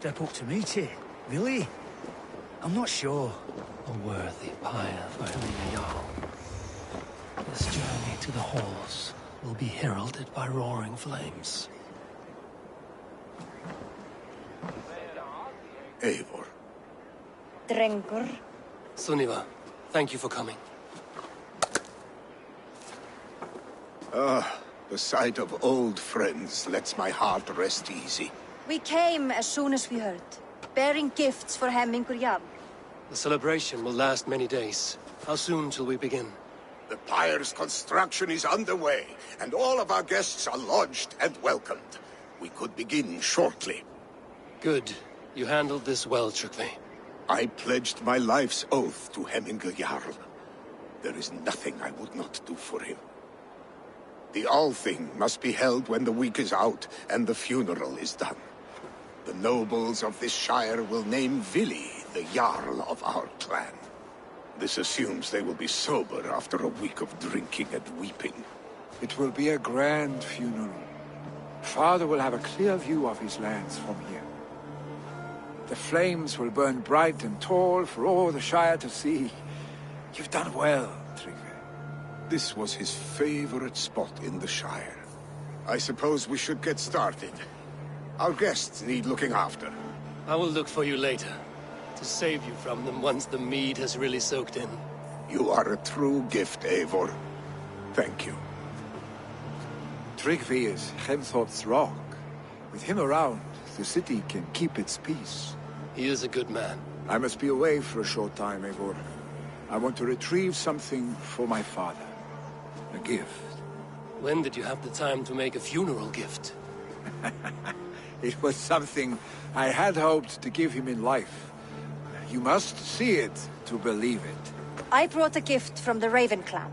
Step up to meet you, really? I'm not sure. A worthy pyre for him a Jarl. This journey to the halls will be heralded by roaring flames. Eivor. Drengur. Sunniva, thank you for coming. The sight of old friends lets my heart rest easy. We came as soon as we heard, bearing gifts for Hemmingur Jarl. The celebration will last many days. How soon till we begin? The pyre's construction is underway, and all of our guests are lodged and welcomed. We could begin shortly. Good. You handled this well, Tryggvi. I pledged my life's oath to Hemmingur Jarl. There is nothing I would not do for him. The Althing must be held when the week is out and the funeral is done. The nobles of this shire will name Vili the Jarl of our clan. This assumes they will be sober after a week of drinking and weeping. It will be a grand funeral. Father will have a clear view of his lands from here. The flames will burn bright and tall for all the Shire to see. You've done well, Tryggvi. This was his favorite spot in the Shire. I suppose we should get started. Our guests need looking after. I will look for you later, to save you from them once the mead has really soaked in. You are a true gift, Eivor. Thank you. Tryggvi is Hemthorpe's rock. With him around, the city can keep its peace. He is a good man. I must be away for a short time, Eivor. I want to retrieve something for my father. A gift. When did you have the time to make a funeral gift? It was something I had hoped to give him in life. You must see it to believe it. I brought a gift from the Raven clan.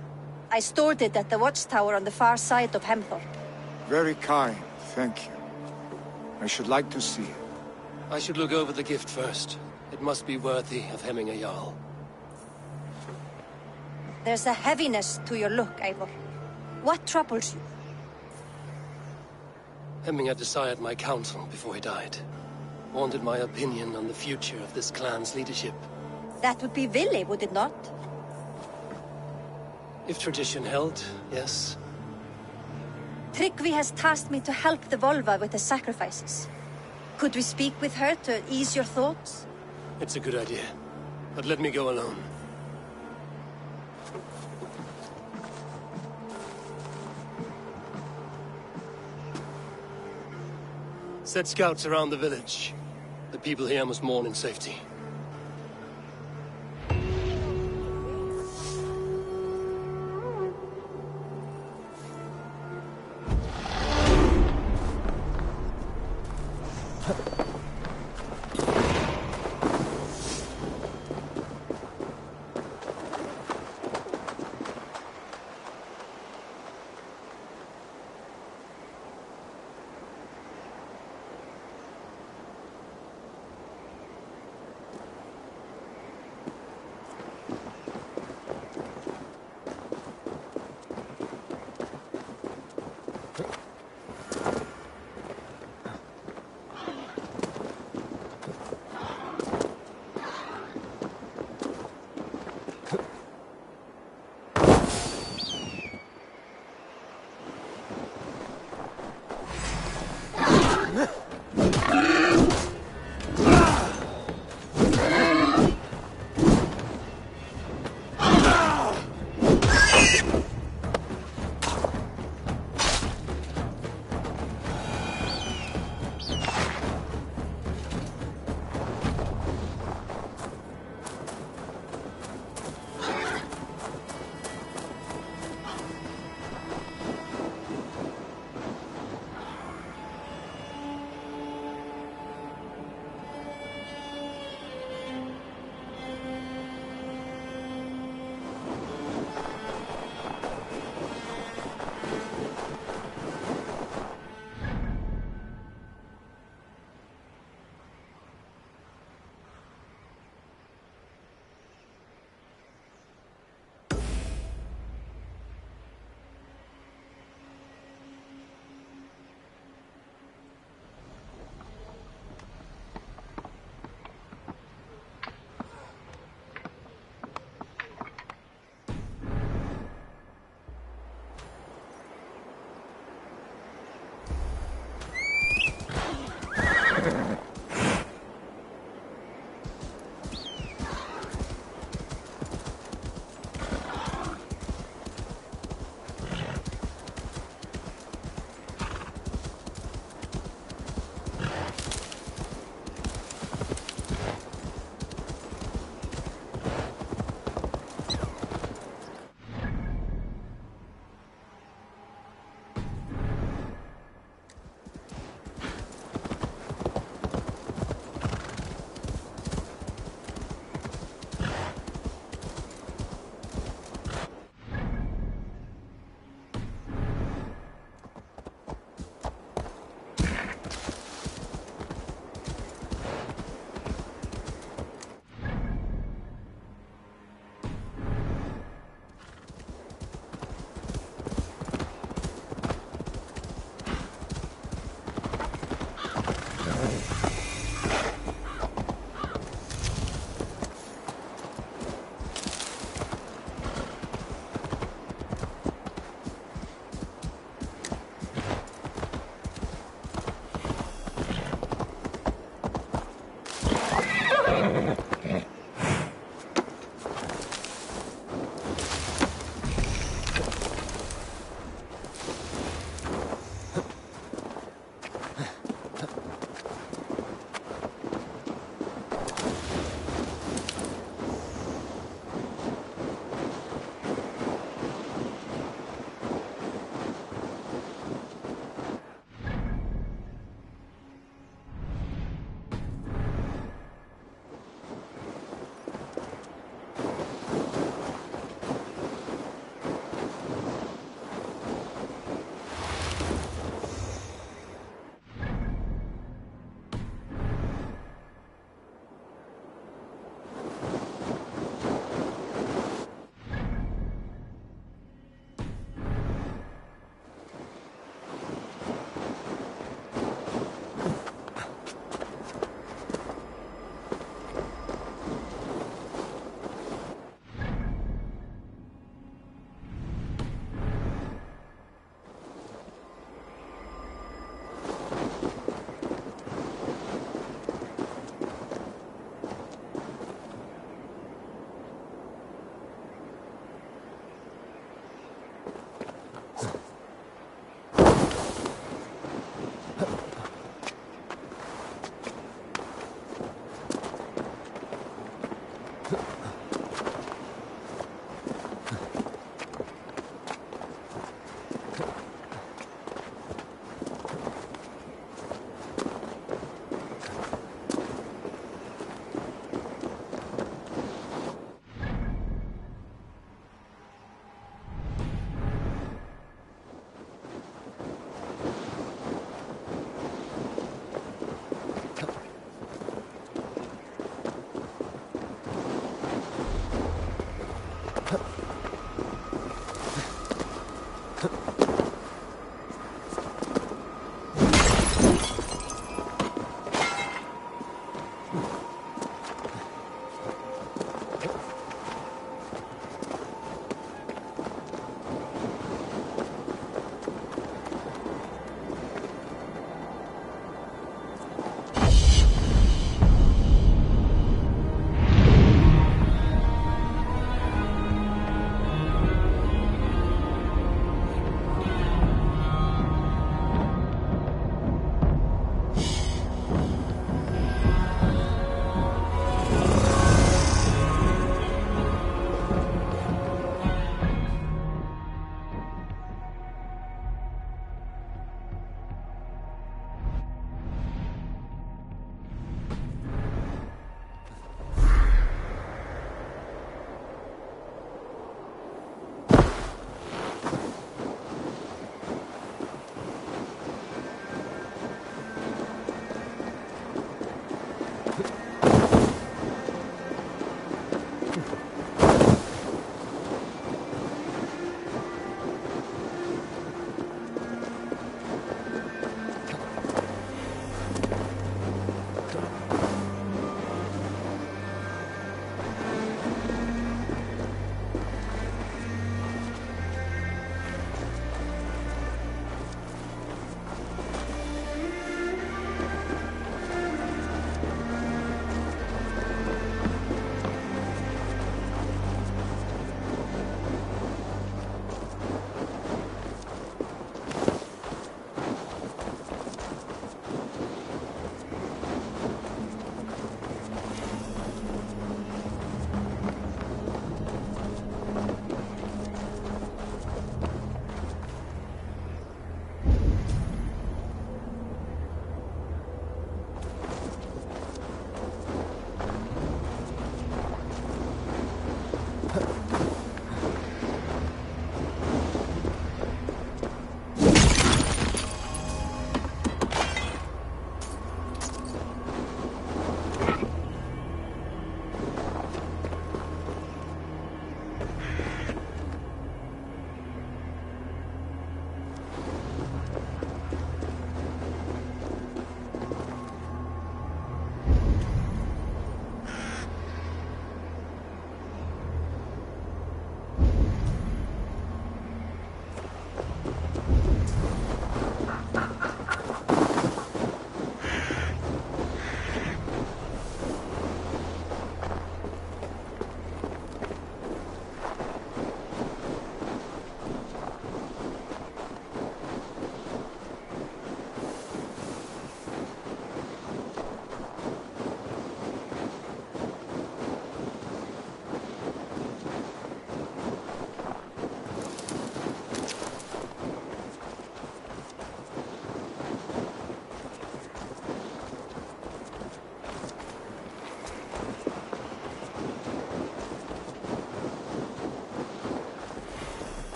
I stored it at the watchtower on the far side of Hemthorpe. Very kind, thank you. I should like to see it. I should look over the gift first. It must be worthy of Hemmingur Jarl. There's a heaviness to your look, Eivor. What troubles you? Hemming had desired my counsel before he died. Wanted my opinion on the future of this clan's leadership. That would be Vili, would it not? If tradition held, yes. Tryggvi has tasked me to help the Volva with the sacrifices. Could we speak with her to ease your thoughts? It's a good idea. But let me go alone. Set scouts around the village. The people here must mourn in safety.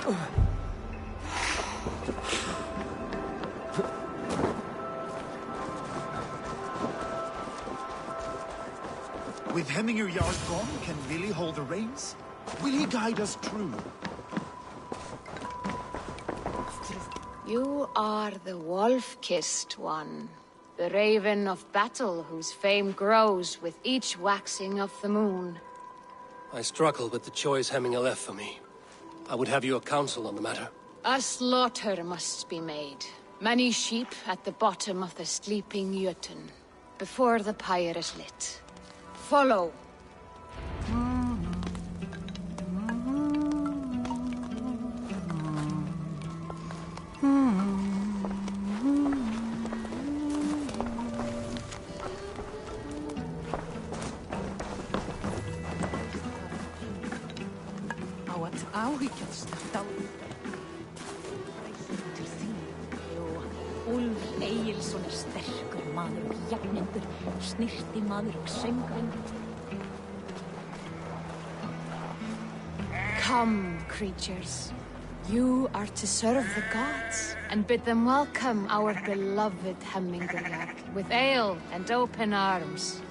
With Hemminger Jarl gone, can Vili hold the reins? Will he guide us true? You are the wolf-kissed one. The raven of battle whose fame grows with each waxing of the moon. I struggle with the choice Hemminger left for me. I would have your counsel on the matter. A slaughter must be made. Many sheep at the bottom of the sleeping Jötun, before the pyre is lit. Follow. Sterkur maður, jafningur, snirti maður, söngvinn. Come, creatures. You are to serve the gods, and bid them welcome our beloved Hemmingerjarl with ale and open arms.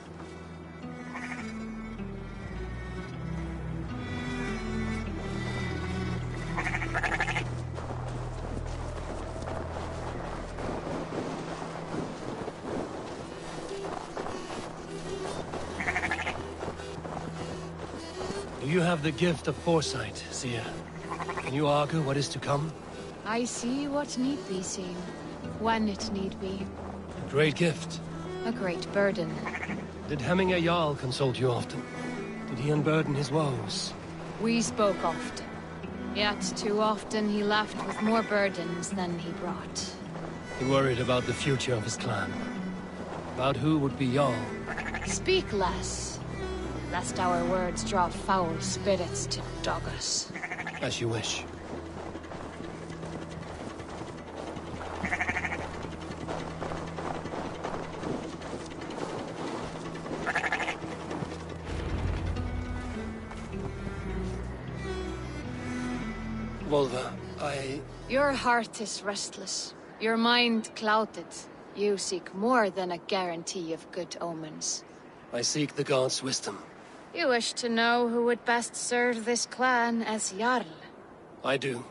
You have the gift of foresight, Seer. Can you argue what is to come? I see what need be seen, when it need be. A great gift. A great burden. Did Hemminger Jarl consult you often? Did he unburden his woes? We spoke often. Yet too often he left with more burdens than he brought. He worried about the future of his clan. About who would be Jarl. Speak less, lest our words draw foul spirits to dog us. As you wish. Valha, Your heart is restless. Your mind clouded. You seek more than a guarantee of good omens. I seek the gods' wisdom. You wish to know who would best serve this clan as Jarl. I do.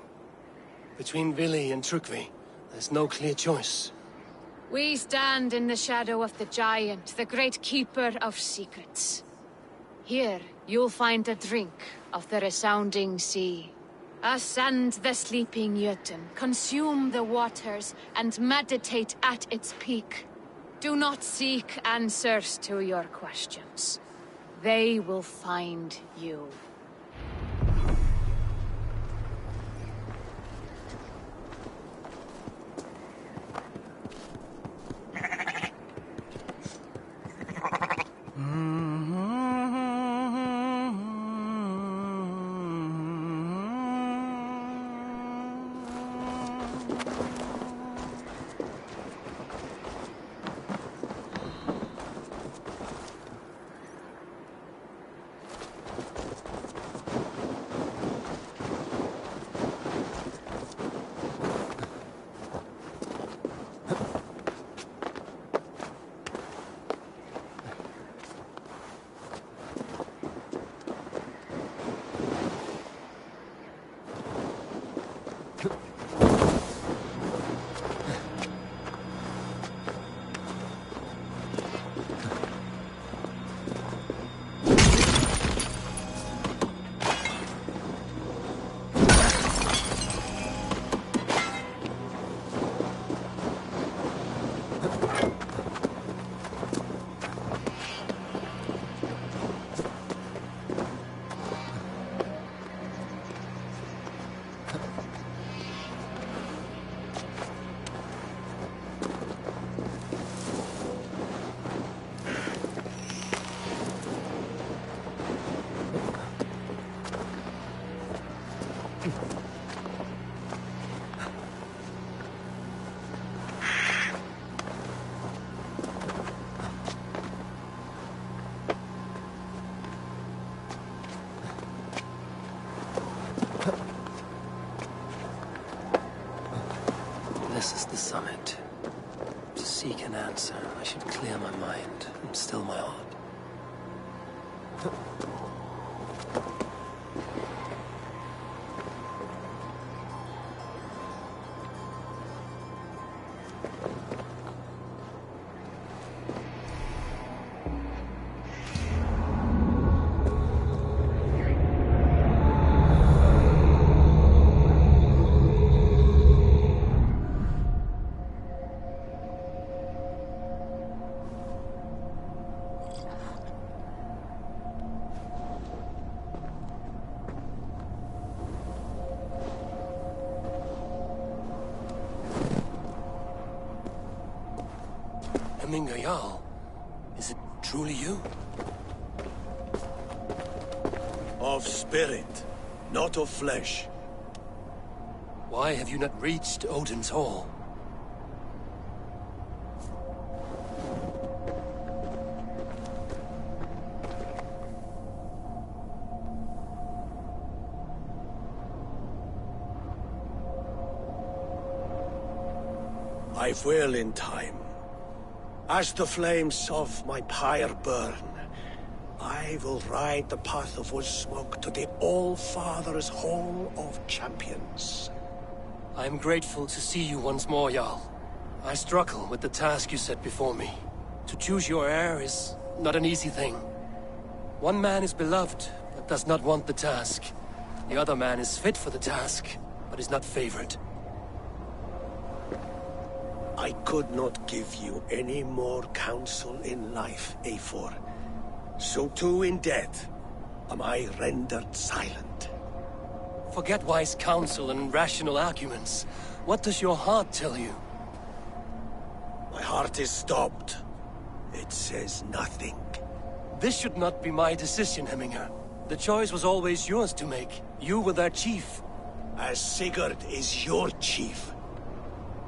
Between Vili and Trukvi, there's no clear choice. We stand in the shadow of the giant, the great keeper of secrets. Here, you'll find a drink of the resounding sea. Ascend the sleeping Jötun, consume the waters, and meditate at its peak. Do not seek answers to your questions. They will find you. This is the summit. To seek an answer, I should clear my mind and still my heart. Jarl, is it truly you? Of spirit, not of flesh. Why have you not reached Odin's Hall? I will in time. As the flames of my pyre burn, I will ride the path of Smoke to the All-Father's Hall of Champions. I am grateful to see you once more, Jarl. I struggle with the task you set before me. To choose your heir is not an easy thing. One man is beloved, but does not want the task. The other man is fit for the task, but is not favored. I could not give you any more counsel in life, Eivor. So too in death am I rendered silent. Forget wise counsel and rational arguments. What does your heart tell you? My heart is stopped. It says nothing. This should not be my decision, Hemminger. The choice was always yours to make. You were their chief. As Sigurd is your chief.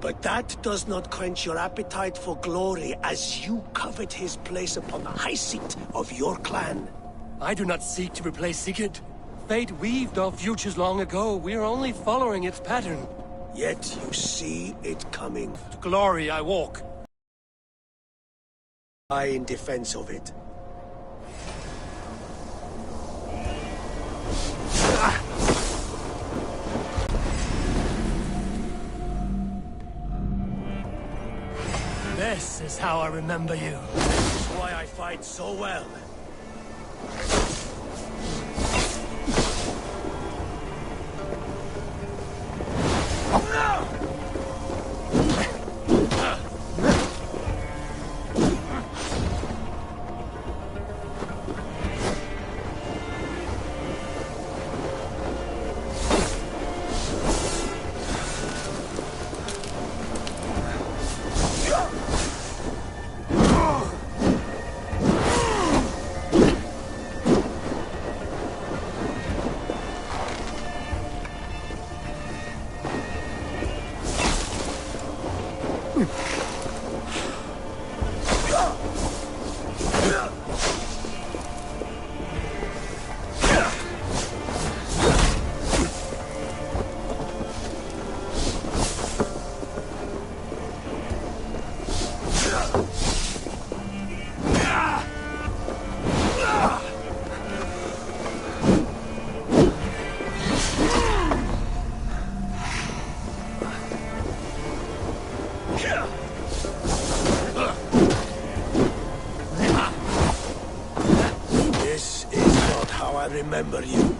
But that does not quench your appetite for glory as you covet his place upon the high seat of your clan. I do not seek to replace Sigurd. Fate weaved our futures long ago. We are only following its pattern. Yet you see it coming. To glory I walk. I in defense of it. This is how I remember you. This is why I fight so well. This is not how I remember you.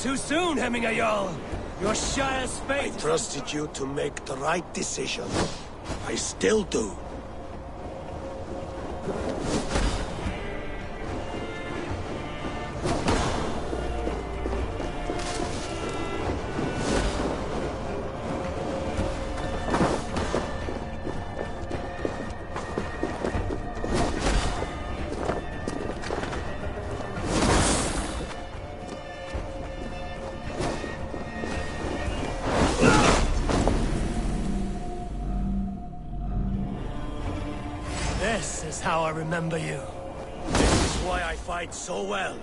too soon, Hemminger Jarl. Your Shire's I fate... trusted you to make the right decision. I still do. This is how I remember you. This is why I fight so well.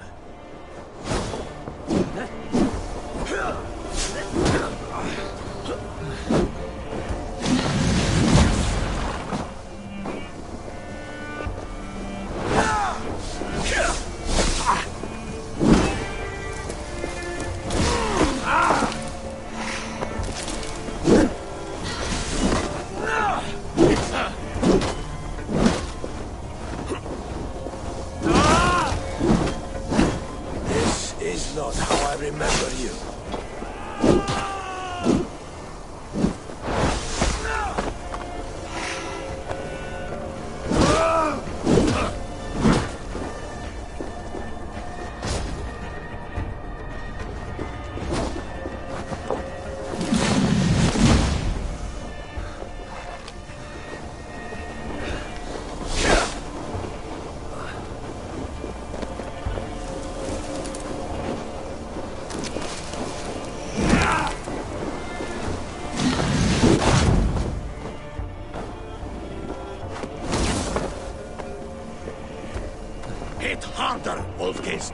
Is not how I remember you. Hit harder, Wolfgist.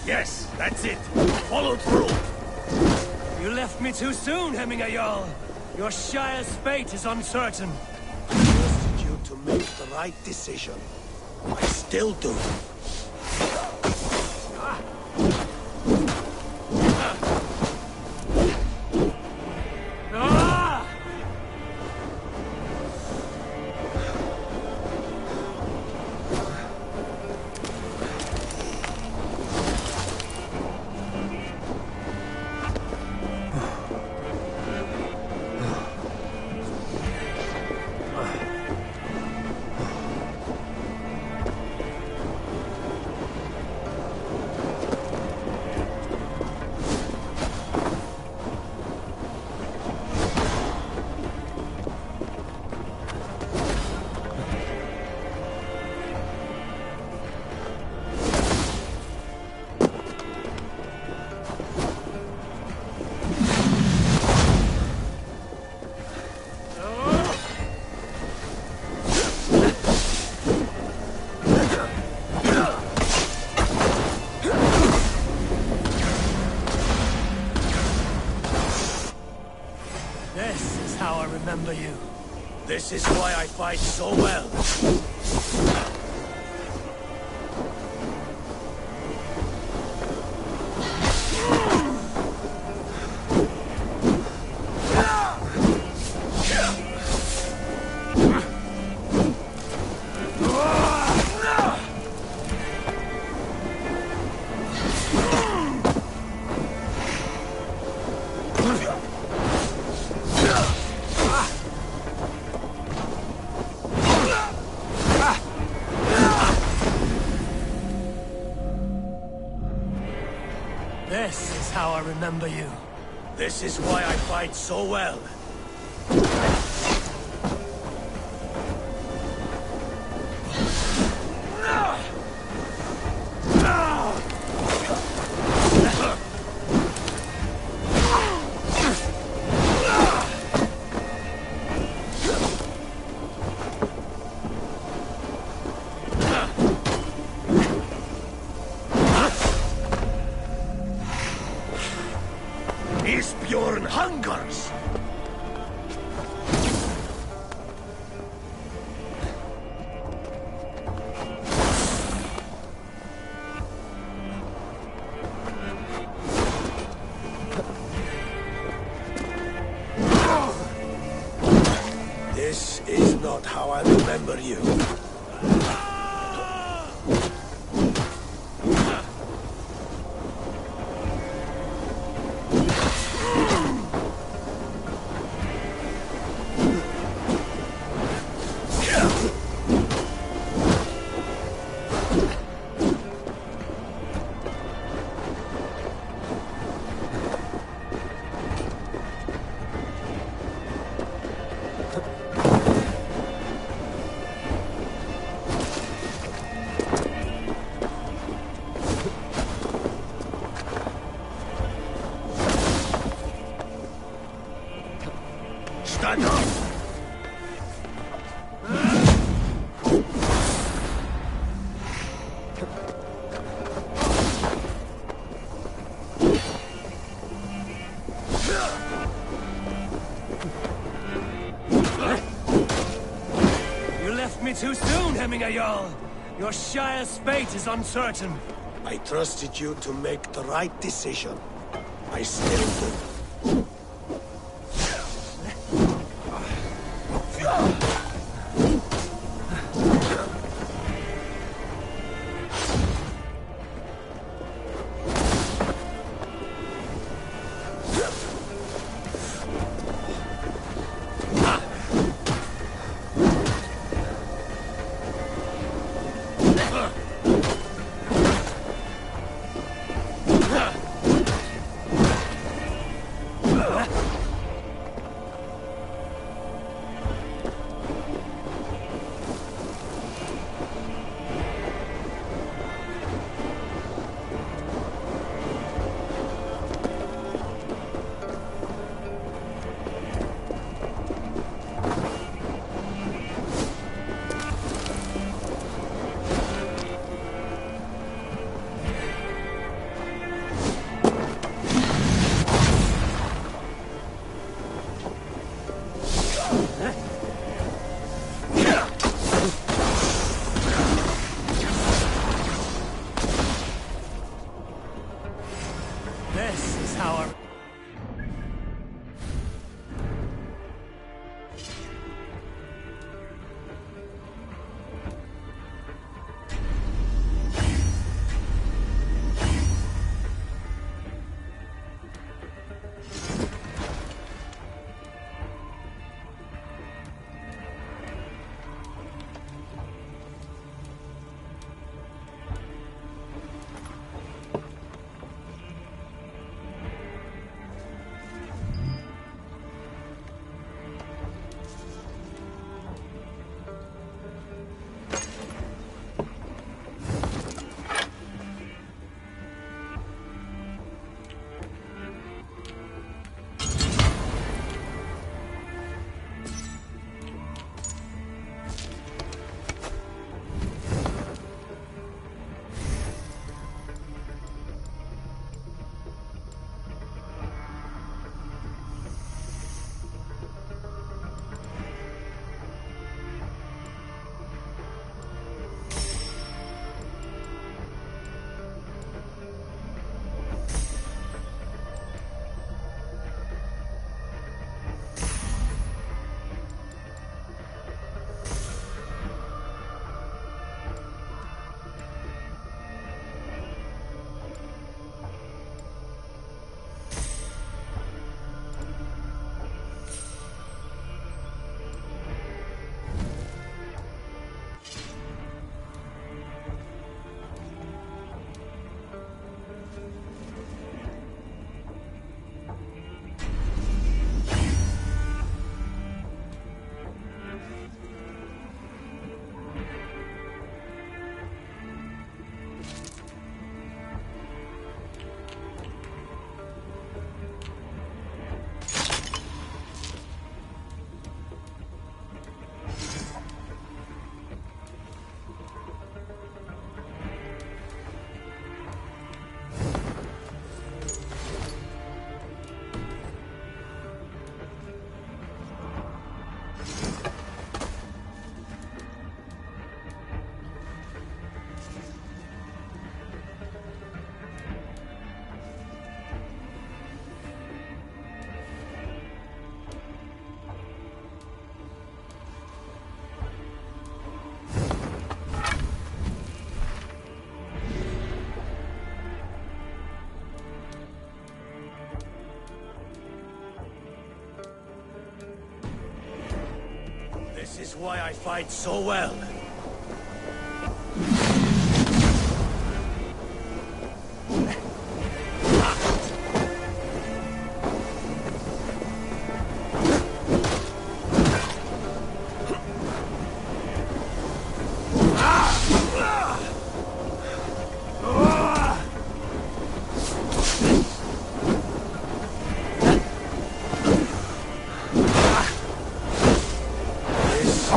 Yes, that's it. Follow through. You left me too soon, Hemminger Jarl. Your Shire's fate is uncertain. I trusted you to make the right decision. I still do. This is how I remember you. This is why I fight so well. This is how I remember you. This is why I fight so well. Isbjorn hungers! This is not how I remember you. Stand up! You left me too soon, Hemminga. Your Shire's fate is uncertain. I trusted you to make the right decision. I still do. is why I fight so well.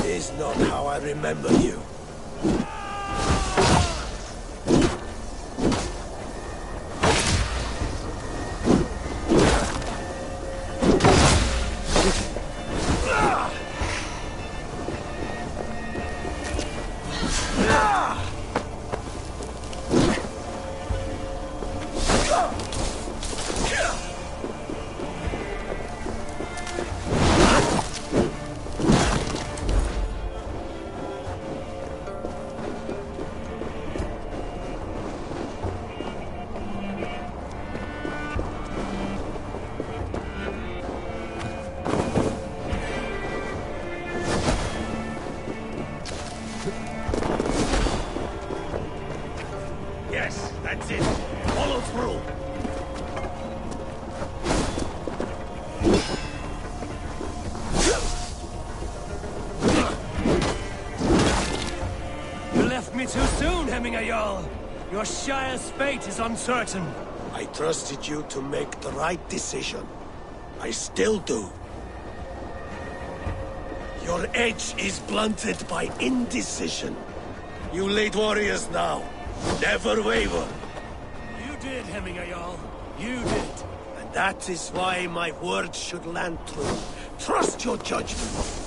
This is not how I remember you. Yes, that's it. Follow through. You left me too soon, Hemminger Jarl. Your Shire's fate is uncertain. I trusted you to make the right decision. I still do. Your edge is blunted by indecision. You lead warriors now. Never waver. You did, Hemminger Jarl. You did. And that is why my words should land true. Trust your judgment.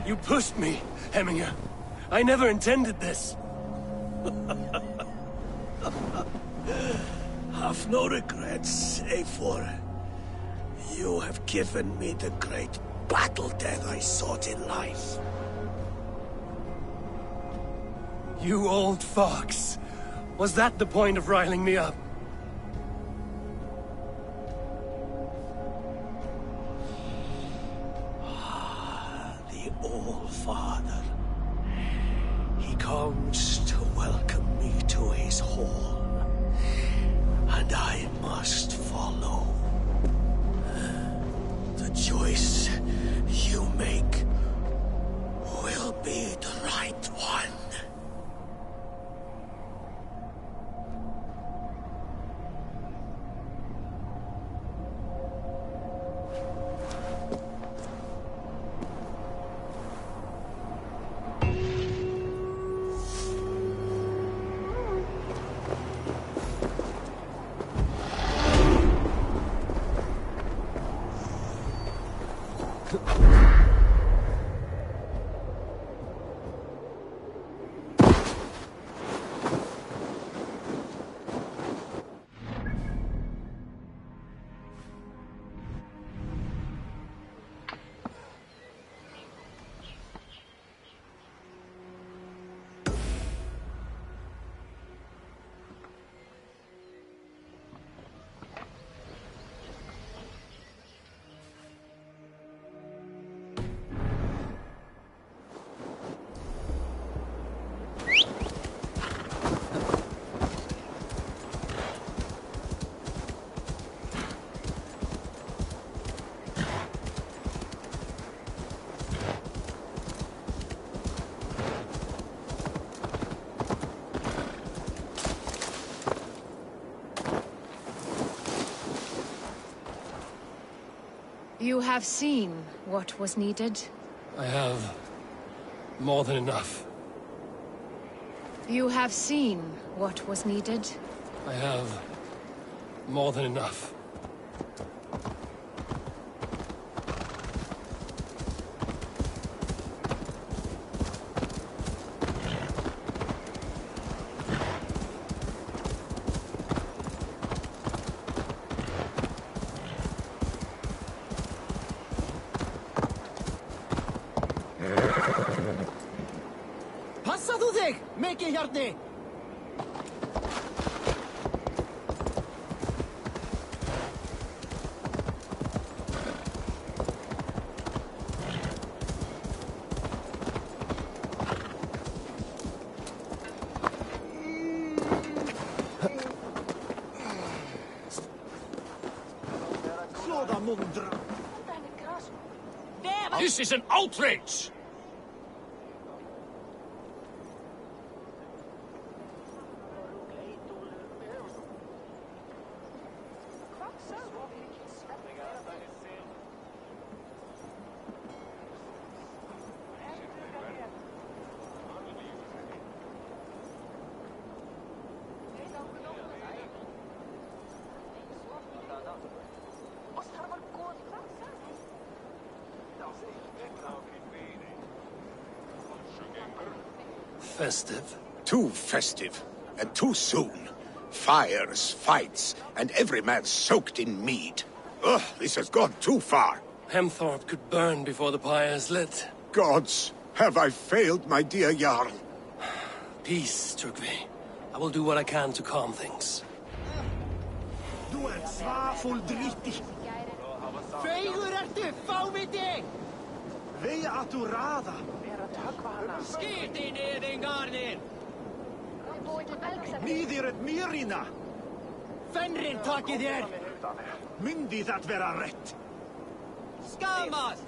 You pushed me, Hemminger. I never intended this. Have no regrets, save for you have given me the great battle death I sought in life. You old fox. Was that the point of riling me up? The All-Father. He comes to welcome me to his hall. And I must follow. The choice you make will be the right one. You have seen what was needed. I have more than enough. You have seen what was needed. I have more than enough. Tekið hjarni! Slåda mundra! This is an outrage! Festive. Too festive, and too soon. Fires, fights, and every man soaked in mead. Ugh, this has gone too far. Hemthorpe could burn before the pyre is lit. Gods, have I failed my dear Jarl? Peace, Tryggvi. I will do what I can to calm things. Du svafull dritti! Feigur ertu, fáviti! Vei atu raða! Skiti niður garnin! Niður et mýrina! Fenrir takið þér! Myndi það vera rétt? Skammast!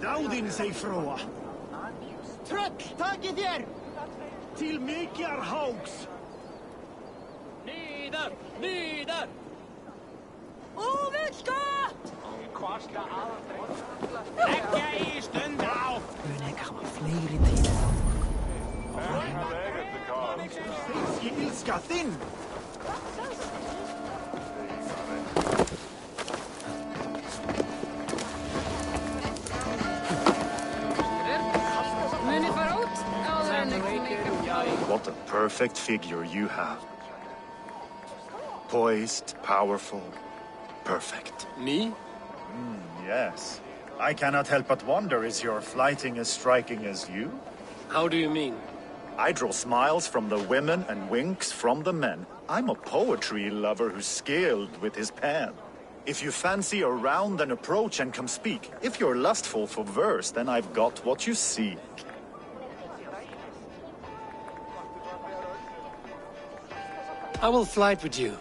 Dáðinn seg fróa! Tröll takið þér! Til mikjar háks! Niður! Niður! Óvölskott! Leggja í stund á! Ég ilska þinn! Muni fara út áður en þau koma. What a perfect figure you have. Poised, powerful, perfect. Me? Yes. I cannot help but wonder, is your flighting as striking as you? How do you mean? I draw smiles from the women and winks from the men. I'm a poetry lover who's skilled with his pen. If you fancy a round, then approach and come speak. If you're lustful for verse, then I've got what you seek. I will flight with you.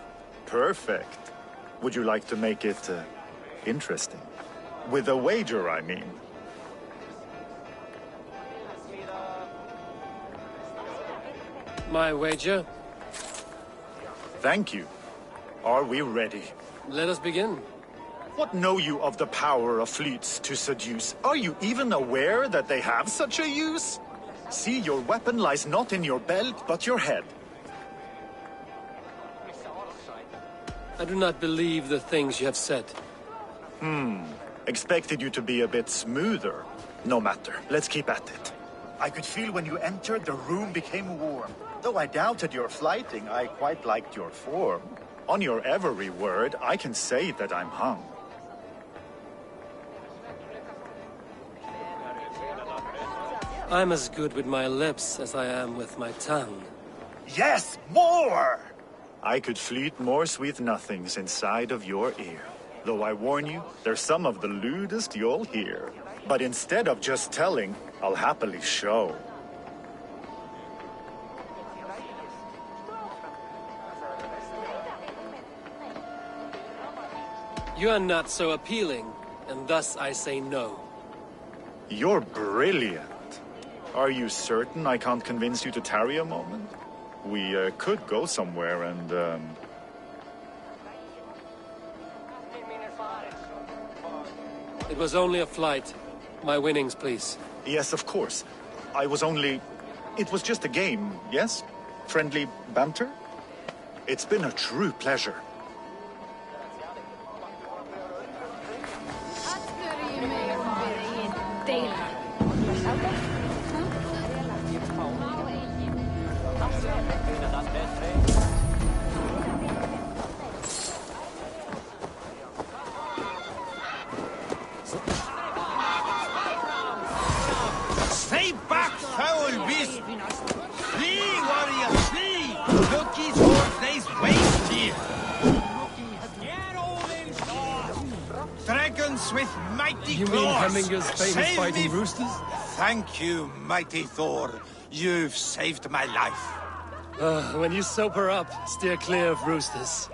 Perfect. Would you like to make it interesting? With a wager, I mean. My wager? Thank you. Are we ready? Let us begin. What know you of the power of fleets to seduce? Are you even aware that they have such a use? See, your weapon lies not in your belt, but your head. I do not believe the things you have said. Expected you to be a bit smoother. No matter, let's keep at it. I could feel when you entered, the room became warm. Though I doubted your flighting, I quite liked your form. On your every word, I can say that I'm hung. I'm as good with my lips as I am with my tongue. Yes, more! I could fleet more sweet nothings inside of your ear. Though I warn you, they're some of the lewdest you'll hear. But instead of just telling, I'll happily show. You are not so appealing, and thus I say no. You're brilliant. Are you certain I can't convince you to tarry a moment? We could go somewhere and, It was only a flight. My winnings, please. Yes, of course. I was only... It was just a game, yes? Friendly banter? It's been a true pleasure. Flee, warrior, flee! Loki's horse lays waste here. Dragons with mighty You claws. mean Heminger's famous Save fighting me. roosters? Thank you, mighty Thor. You've saved my life. When you sober up, steer clear of roosters.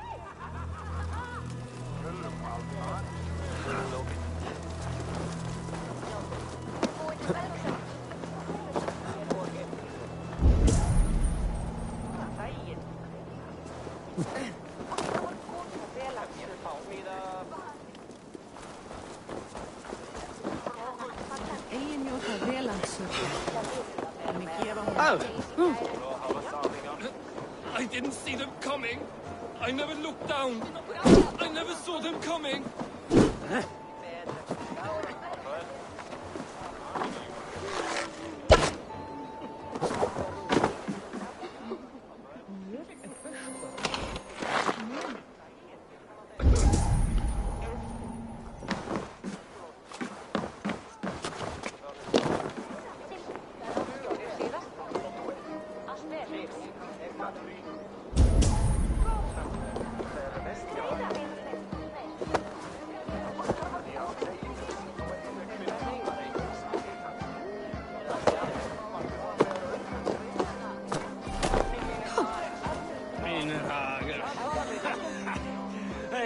I didn't see them coming. I never looked down. I never saw them coming.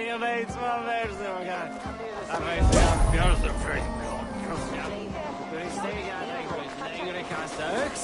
Jeg vet hva verden er. Jeg vet hva bjørsen for. Hvis jeg er lengre kaste øks.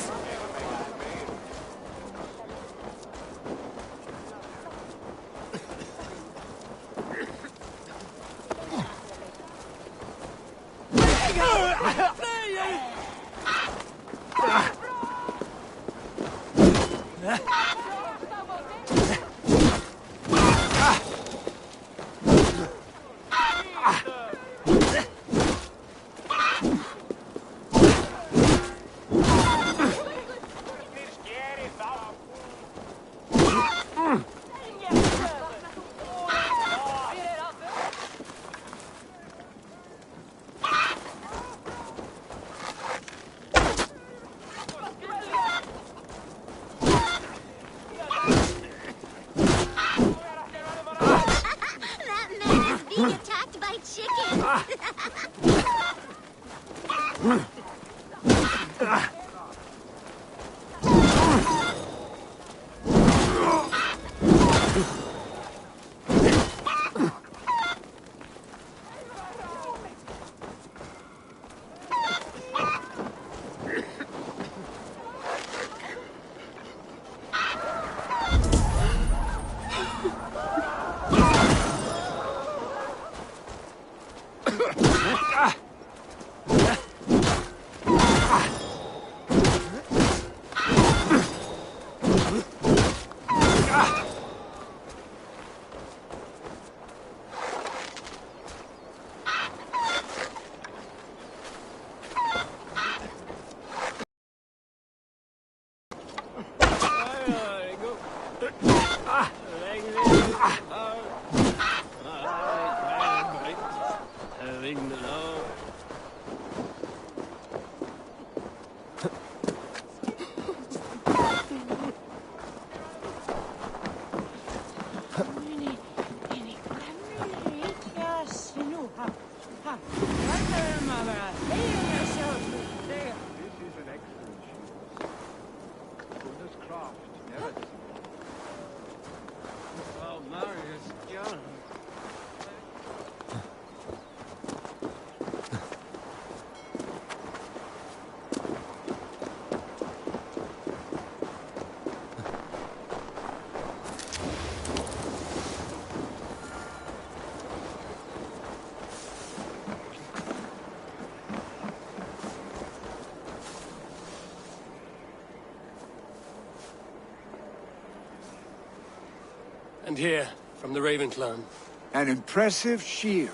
And here, from the Raven clan. An impressive shield.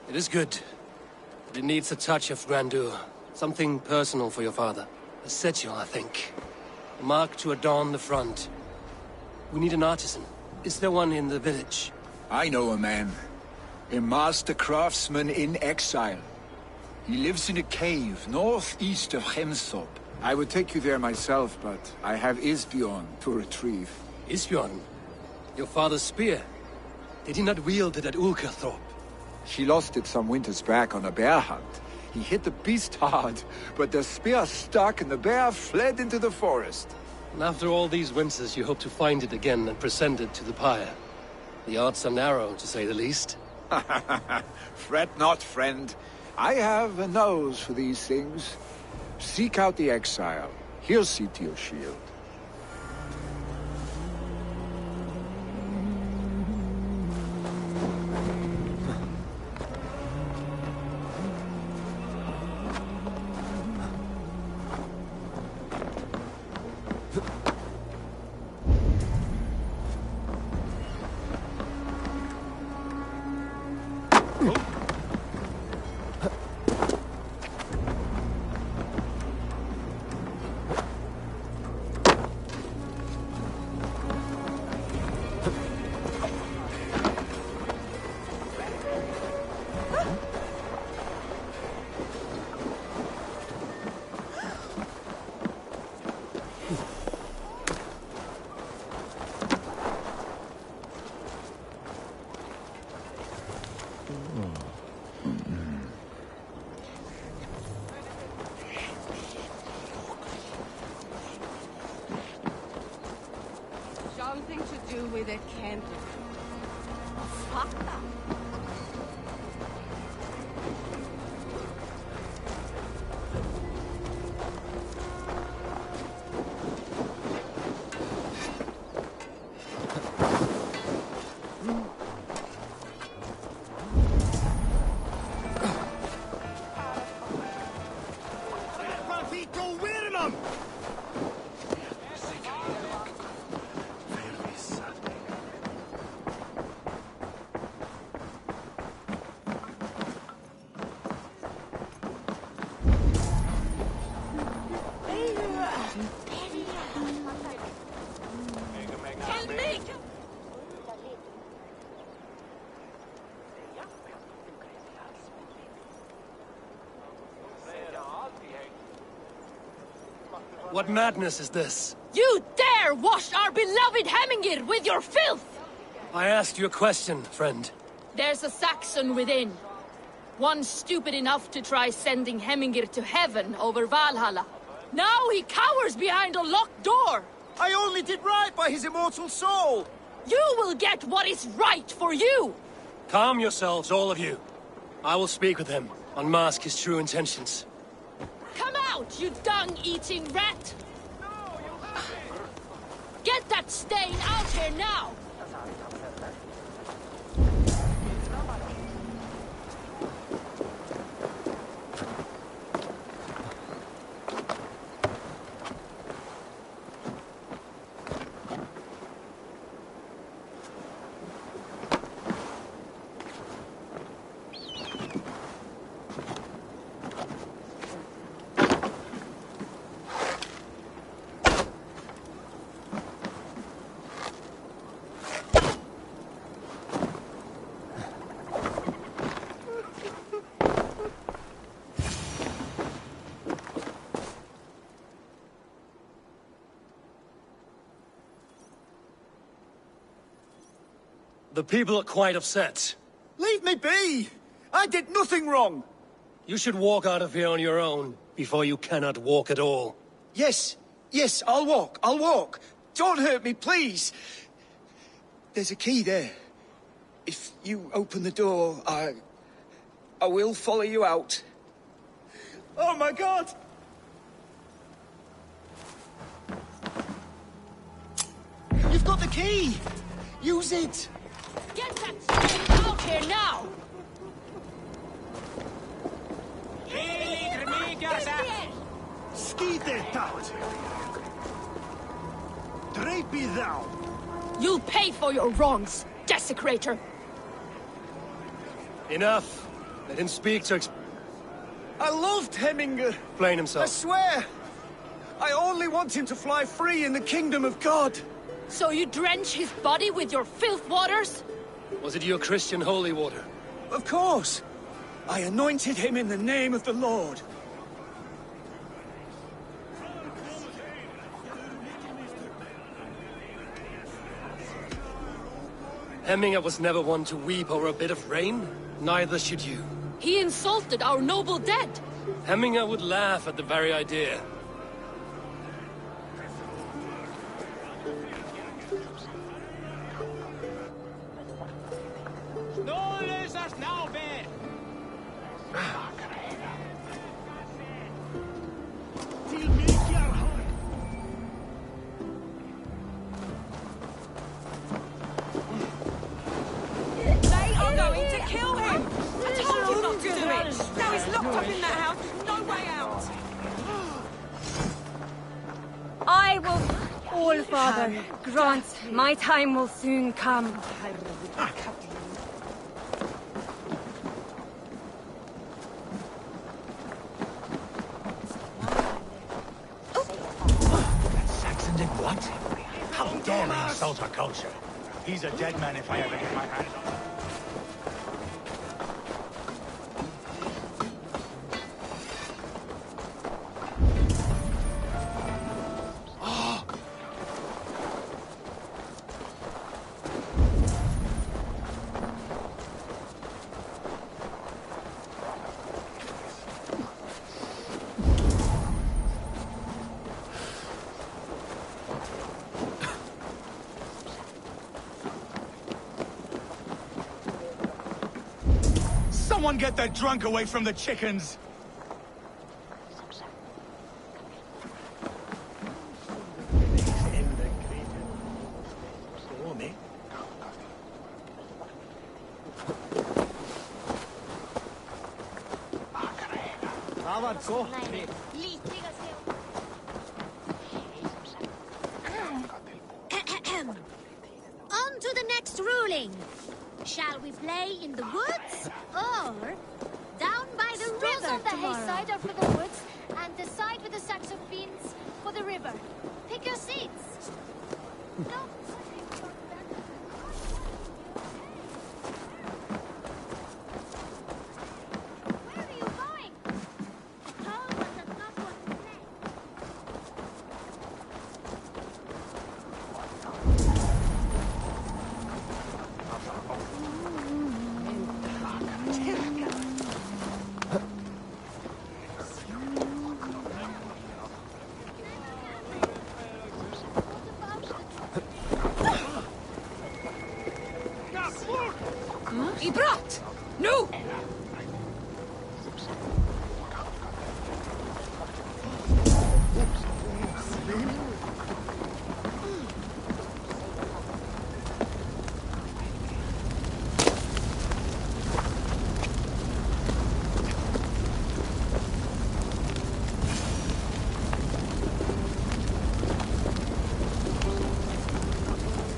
It is good, but it needs a touch of grandeur. Something personal for your father. A sigil, I think. A mark to adorn the front. We need an artisan. Is there one in the village? I know a man. A master craftsman in exile. He lives in a cave northeast of Hemthorpe. I would take you there myself, but I have Isbjorn to retrieve. Isbjorn? Your father's spear? Did he not wield it at Ulkerthorpe? She lost it some winters back on a bear hunt. He hit the beast hard, but the spear stuck and the bear fled into the forest. And after all these winters, you hope to find it again and present it to the pyre. The odds are narrow, to say the least. Fret not, friend. I have a nose for these things. Seek out the exile. He'll see to your shield. Something to do with a candle. Fuck that. What madness is this? You dare wash our beloved Hemingir with your filth! I asked you a question, friend. There's a Saxon within. One stupid enough to try sending Hemingir to heaven over Valhalla. Now he cowers behind a locked door! I only did right by his immortal soul! You will get what is right for you! Calm yourselves, all of you. I will speak with him, unmask his true intentions. Come out, you dung-eating rat! Get that stain out here now! The people are quite upset. Leave me be! I did nothing wrong! You should walk out of here on your own, before you cannot walk at all. Yes, I'll walk. Don't hurt me, please! There's a key there. If you open the door, I will follow you out. Oh my god! You've got the key! Use it! Get that stain out here now! Skite out! Drape thou! You'll pay for your wrongs, desecrator! Enough! Let him speak to I loved Hemingr! explain I himself. swear! I only want him to fly free in the kingdom of God! So you drench his body with your filth waters? Was it your Christian holy water? Of course! I anointed him in the name of the Lord. Hemminger was never one to weep over a bit of rain. Neither should you. He insulted our noble dead! Hemminger would laugh at the very idea. No losers now, Ben! They are going to kill him! I told you not to do it! Now he's locked up in that house, there's no way out! I will... All Father, grant my time will soon come. That Saxon did what? How dare he insult our culture? He's a dead man if I ever get my hands on him. Someone get that drunk away from the chickens! On to the next ruling. Shall we play in the woods or down by the Rules river of the tomorrow? Hayside are for the woods, and the side with the Saxon fiends for the river. Pick your seats. Where are you going? Home does not want to play. Ibrat! No!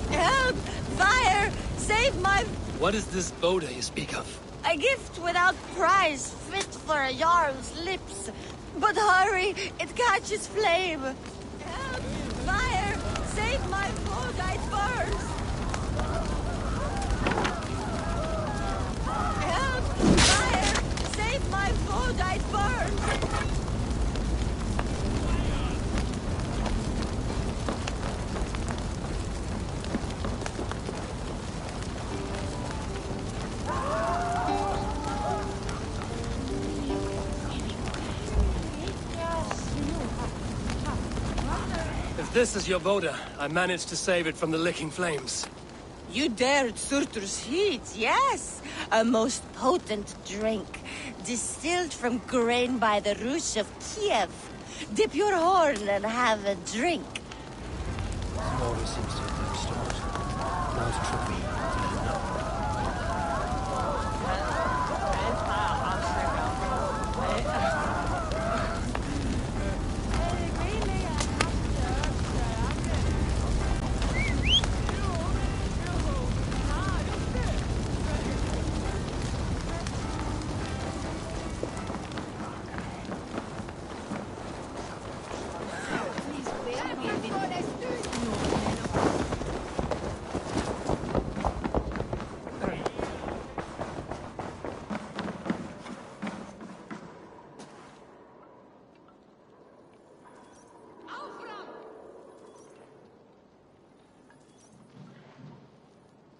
Help! Fire! Save my... What is this Boda you speak of? A gift without price, fit for a Jarl's lips. But hurry, it catches flame. Help! Fire! Save my Volgite birds! Help! Fire! Save my Volgite birds! If this is your Boda, I managed to save it from the licking flames. You dared Surtur's heat, yes. A most potent drink, distilled from grain by the Rus of Kiev. Dip your horn and have a drink. Order seems to have been restored. Now to trip me.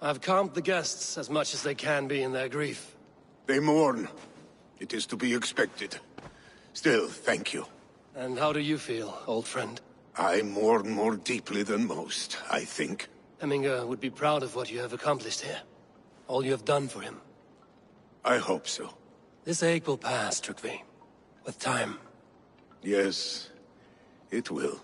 I've calmed the guests as much as they can be in their grief. They mourn. It is to be expected. Still, thank you. And how do you feel, old friend? I mourn more deeply than most, I think. Hemminger would be proud of what you have accomplished here. All you have done for him. I hope so. This ache will pass, Trygve. With time. Yes, it will.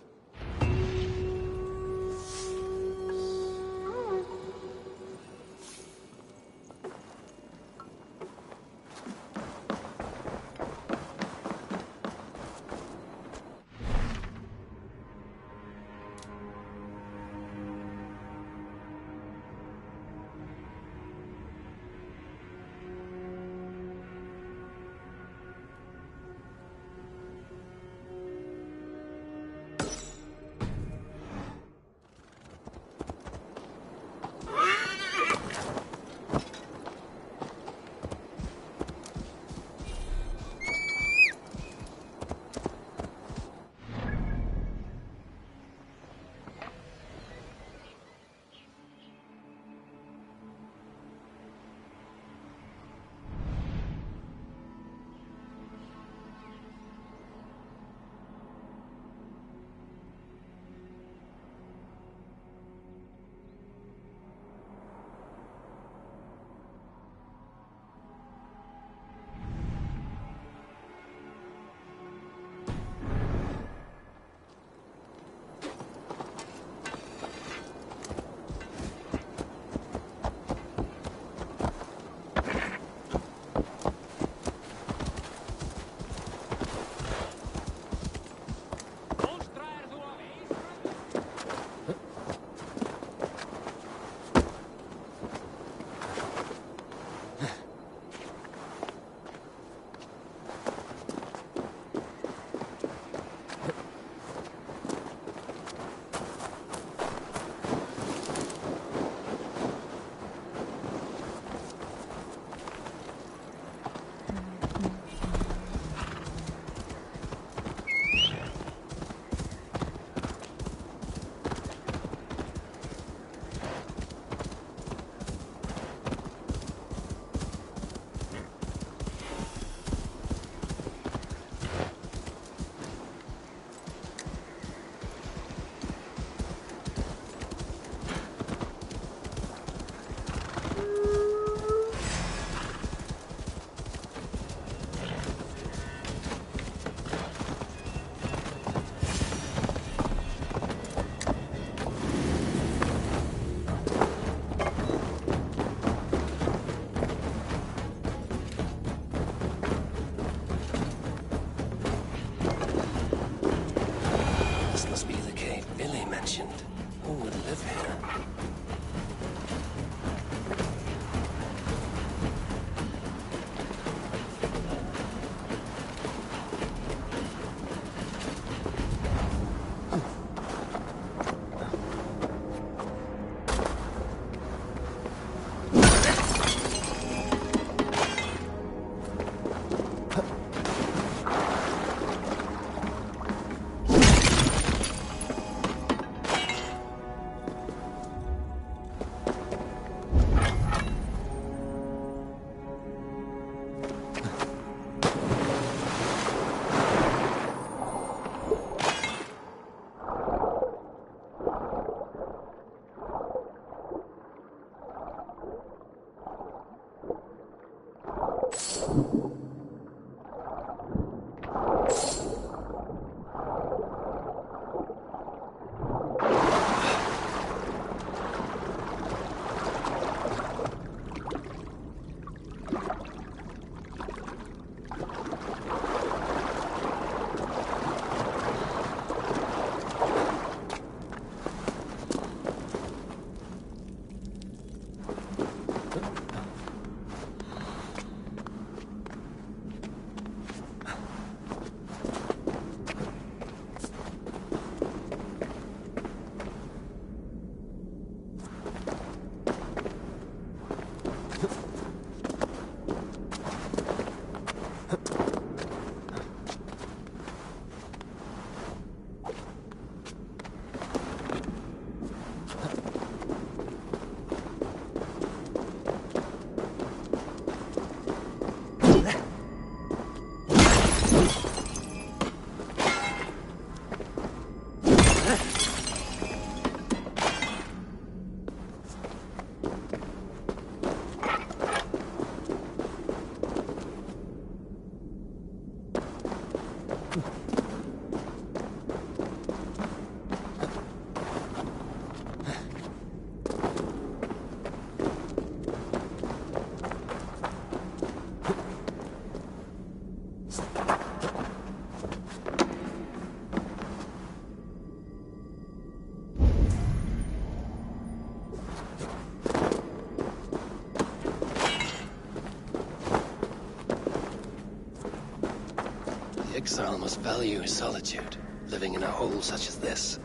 The exile must value his solitude, living in a hole such as this.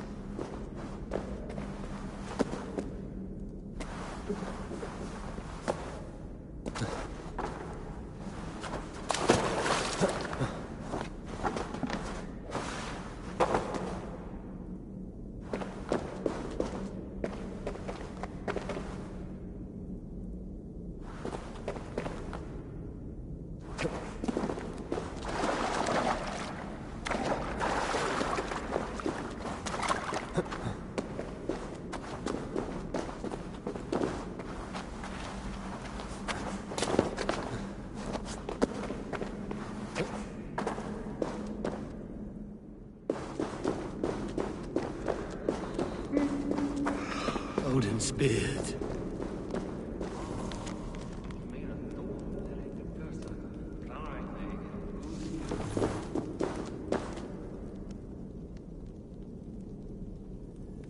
Odin's beard.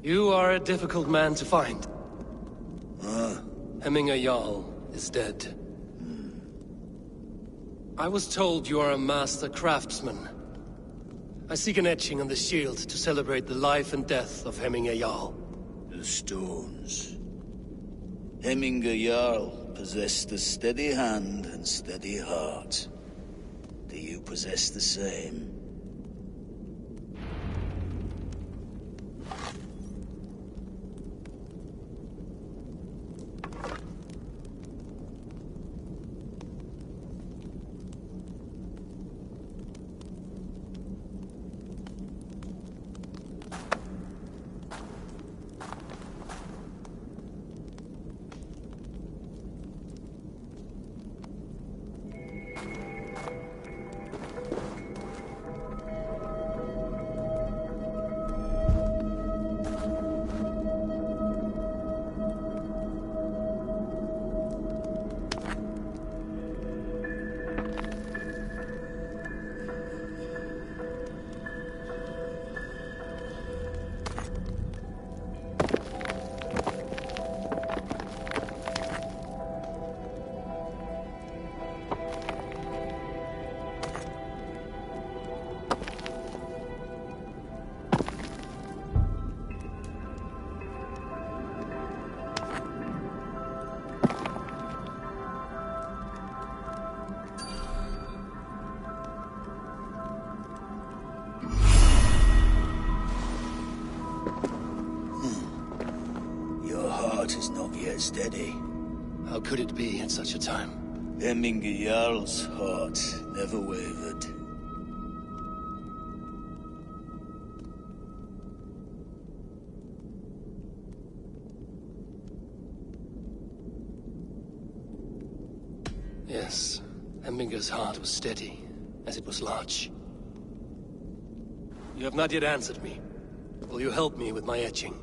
You are a difficult man to find. Hemminger Jarl is dead. I was told you are a master craftsman. I seek an etching on the shield to celebrate the life and death of Hemminger Jarl. The stones. Hemminger Jarl possessed a steady hand and steady heart. Do you possess the same? Is not yet steady. How could it be at such a time? Hemminger Jarl's heart never wavered. Yes, Hemminger's heart was steady, as it was large. You have not yet answered me. Will you help me with my etching?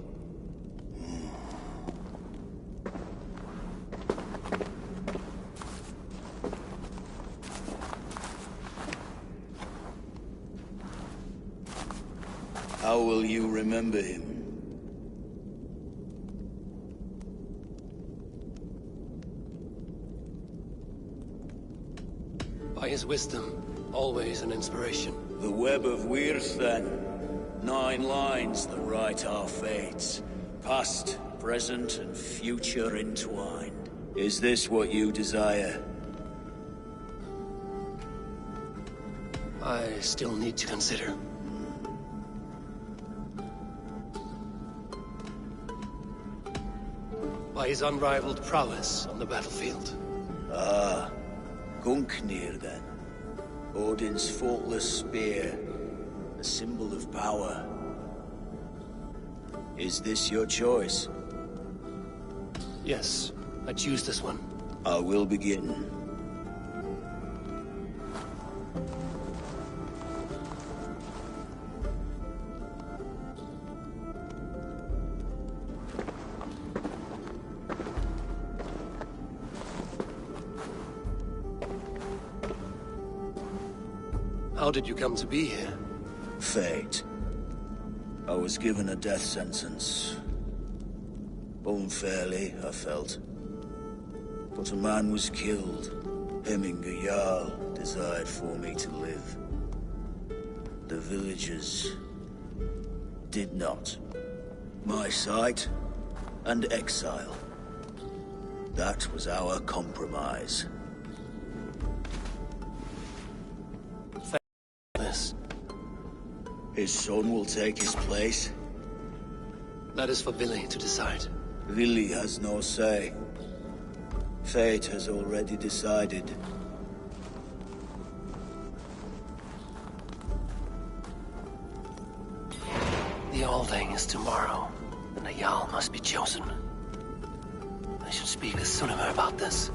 How will you remember him? By his wisdom, always an inspiration. The web of Wirth, then. 9 lines that write our fates. Past, present, and future entwined. Is this what you desire? I still need to consider. By his unrivaled prowess on the battlefield. Ah, Gungnir then. Odin's faultless spear, a symbol of power. Is this your choice? Yes, I choose this one. I will begin. How did you come to be here? Fate. I was given a death sentence. Unfairly, I felt. But a man was killed. Hemminger Jarl desired for me to live. The villagers did not. My sight and exile. That was our compromise. His son will take his place. That is for Valha to decide. Valha has no say. Fate has already decided. The Althing is tomorrow, and a Jarl must be chosen. I should speak with Sunnema about this.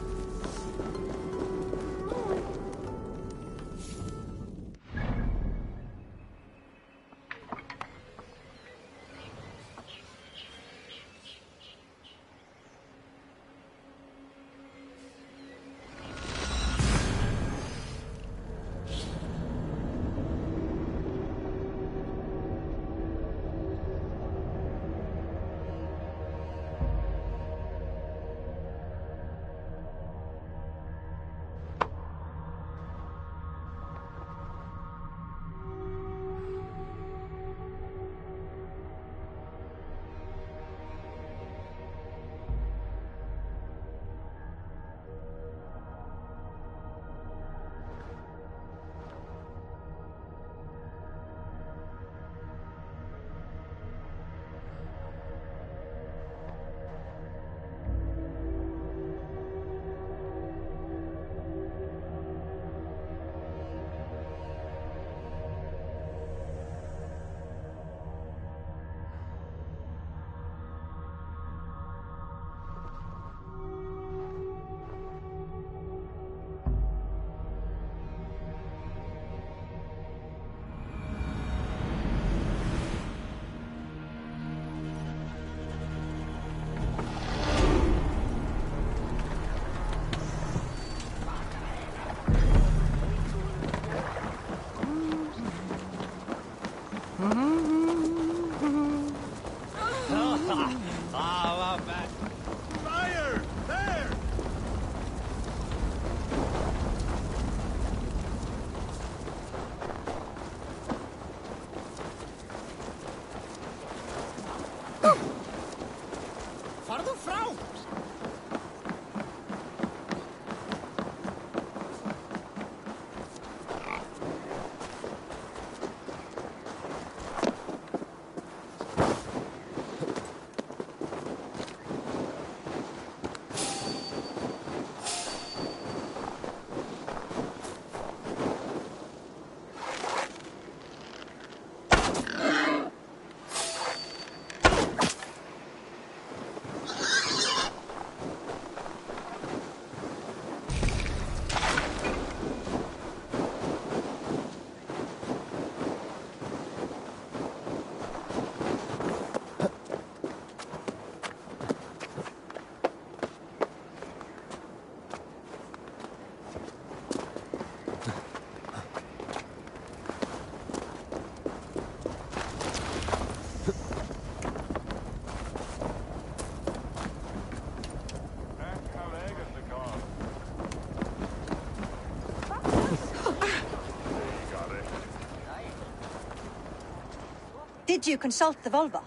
Did you consult the Volva?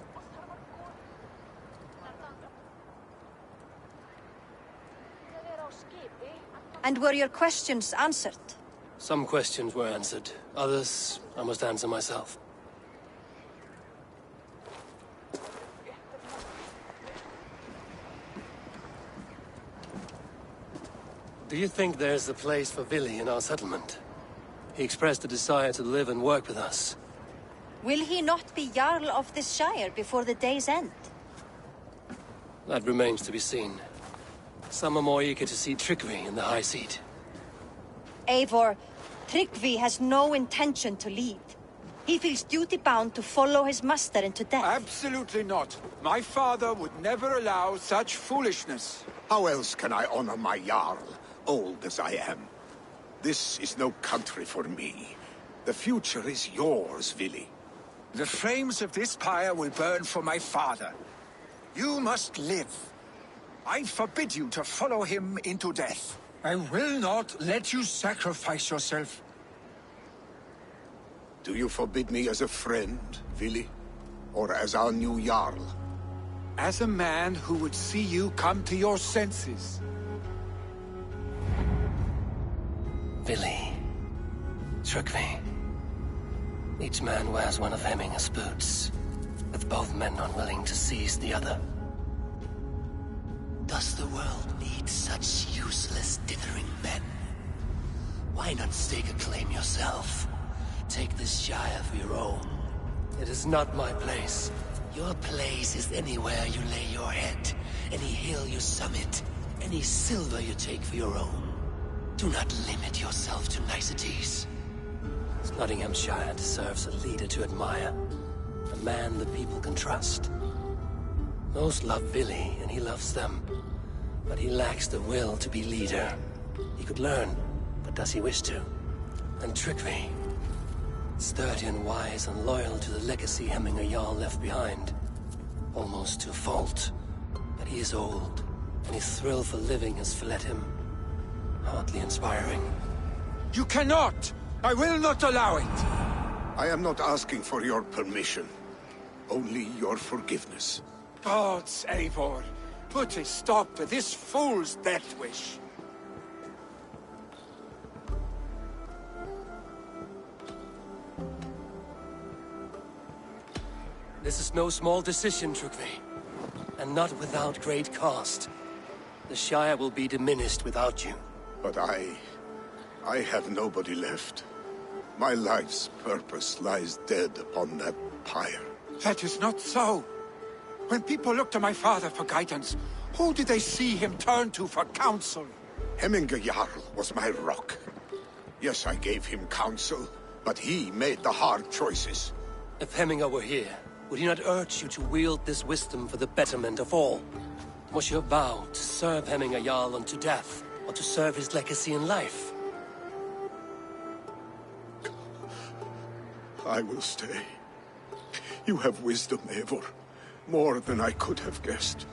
And were your questions answered? Some questions were answered. Others, I must answer myself. Do you think there's a place for Valha in our settlement? He expressed a desire to live and work with us. Will he not be Jarl of this shire before the day's end? That remains to be seen. Some are more eager to see Tryggvi in the high seat. Eivor, Tryggvi has no intention to lead. He feels duty-bound to follow his master into death. Absolutely not. My father would never allow such foolishness. How else can I honor my Jarl, old as I am? This is no country for me. The future is yours, Vili. The flames of this pyre will burn for my father. You must live. I forbid you to follow him into death. I will not let you sacrifice yourself. Do you forbid me as a friend, Vili? Or as our new Jarl? As a man who would see you come to your senses. Vili. Tryggvi. Each man wears one of Hemminger's boots, with both men unwilling to seize the other. Does the world need such useless, dithering men? Why not stake a claim yourself? Take this shire for your own. It is not my place. Your place is anywhere you lay your head, any hill you summit, any silver you take for your own. Do not limit yourself to niceties. Nottinghamshire deserves a leader to admire. A man the people can trust. Most love Vili, and he loves them. But he lacks the will to be leader. He could learn, but does he wish to? And Tryggvi. Sturdy and wise and loyal to the legacy Hemminger Jarl left behind. Almost to a fault. But he is old, and his thrill for living has fled him. Hardly inspiring. You cannot! I will not allow it! I am not asking for your permission. Only your forgiveness. Gods, Eivor, put a stop to this fool's death wish. This is no small decision, Tryggvi. And not without great cost. The Shire will be diminished without you. But I have nobody left. My life's purpose lies dead upon that pyre. That is not so. When people look to my father for guidance, who did they see him turn to for counsel? Hemminger Jarl was my rock. Yes, I gave him counsel, but he made the hard choices. If Hemminger were here, would he not urge you to wield this wisdom for the betterment of all? Was your vow to serve Hemminger Jarl unto death, or to serve his legacy in life? I will stay. You have wisdom, Eivor. More than I could have guessed.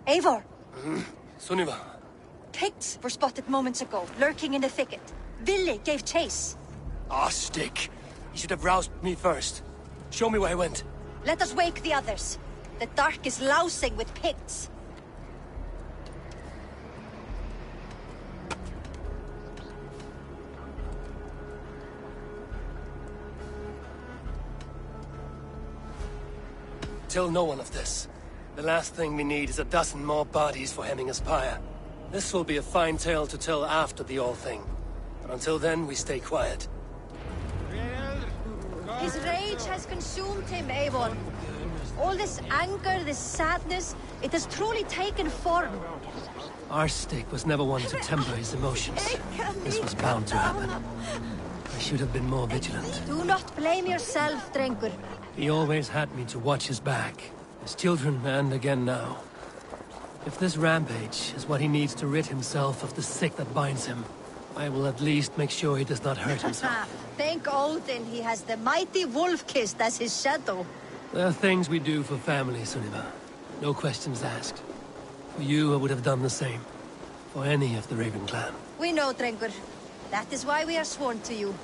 Eivor! Sunniva. Picts were spotted moments ago, lurking in the thicket. Vili gave chase. Ah, stick. You should have roused me first. Show me where he went. Let us wake the others. The dark is lousing with Picts. Tell no one of this. The last thing we need is a dozen more bodies for Hemminger's pyre. This will be a fine tale to tell after the All-Thing. But until then, we stay quiet. His rage has consumed him, Eivor. All this anger, this sadness, it has truly taken form. Our stick was never one to temper his emotions. This was bound to happen. I should have been more vigilant. Do not blame yourself, Drengur. He always had me to watch his back. His children, and again now. If this rampage is what he needs to rid himself of the sick that binds him, I will at least make sure he does not hurt himself. Thank Odin he has the mighty Wolf-Kissed as his shadow. There are things we do for family, Sunniva. No questions asked. For you, I would have done the same. For any of the Raven clan. We know, Drengur. That is why we are sworn to you.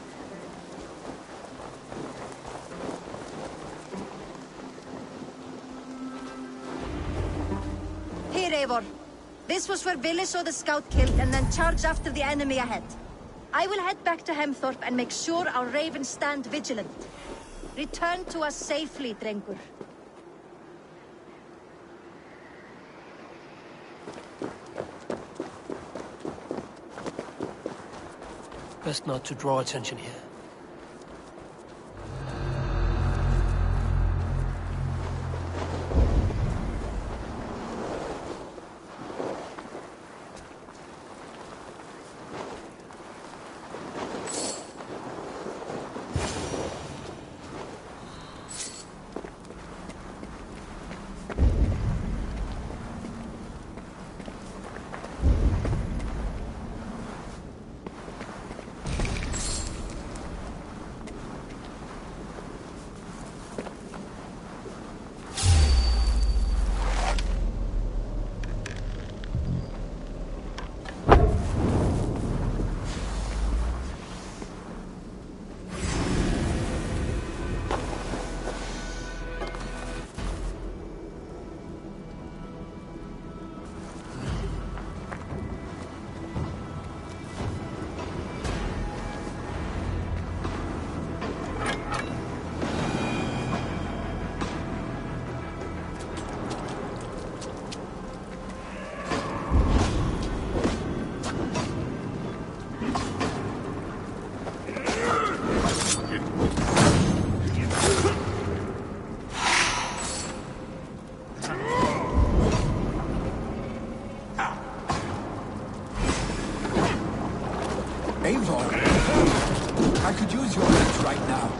Eivor. This was where Billy saw the scout killed and then charged after the enemy ahead. I will head back to Hemthorpe and make sure our ravens stand vigilant. Return to us safely, Drengur. Best not to draw attention here. Eivor, I could use your help right now.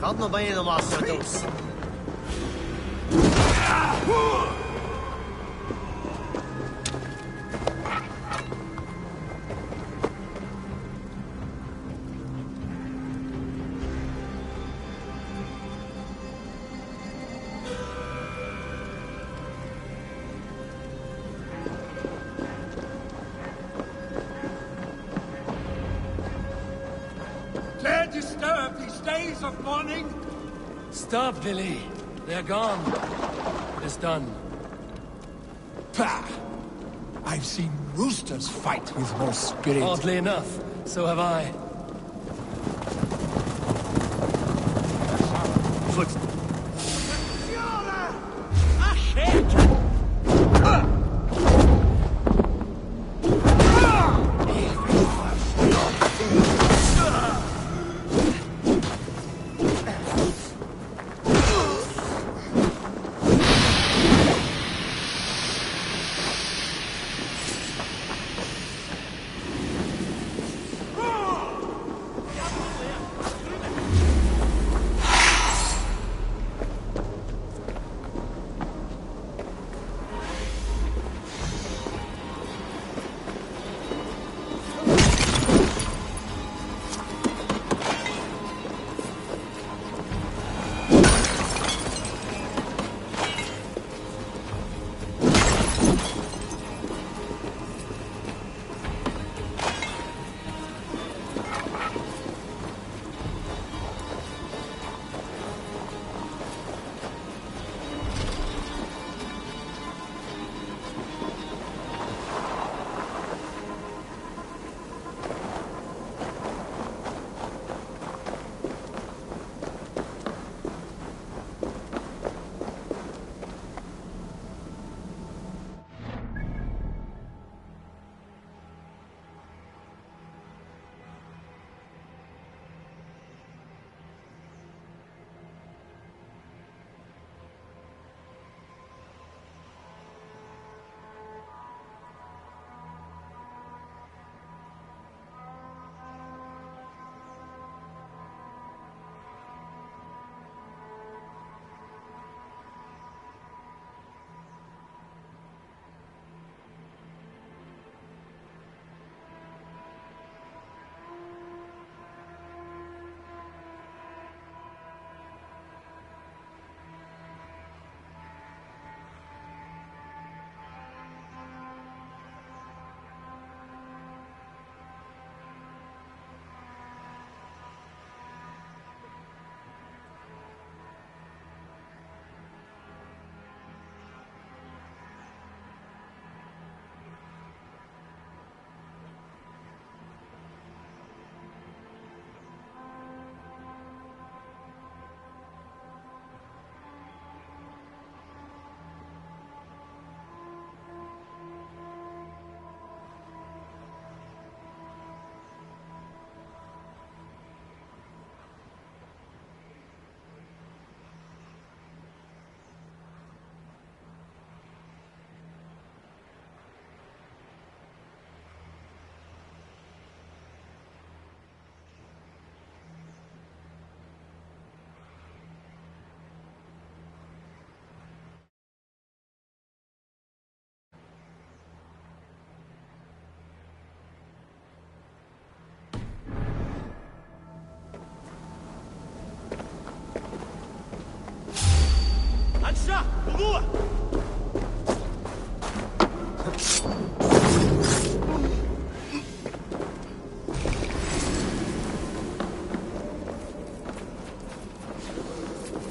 Gaat me bij de master doos. Dare disturb these days of mourning? Stop, Billy. They're gone. It is done. Pah! I've seen roosters fight with more spirit. Oddly enough, so have I. Foot.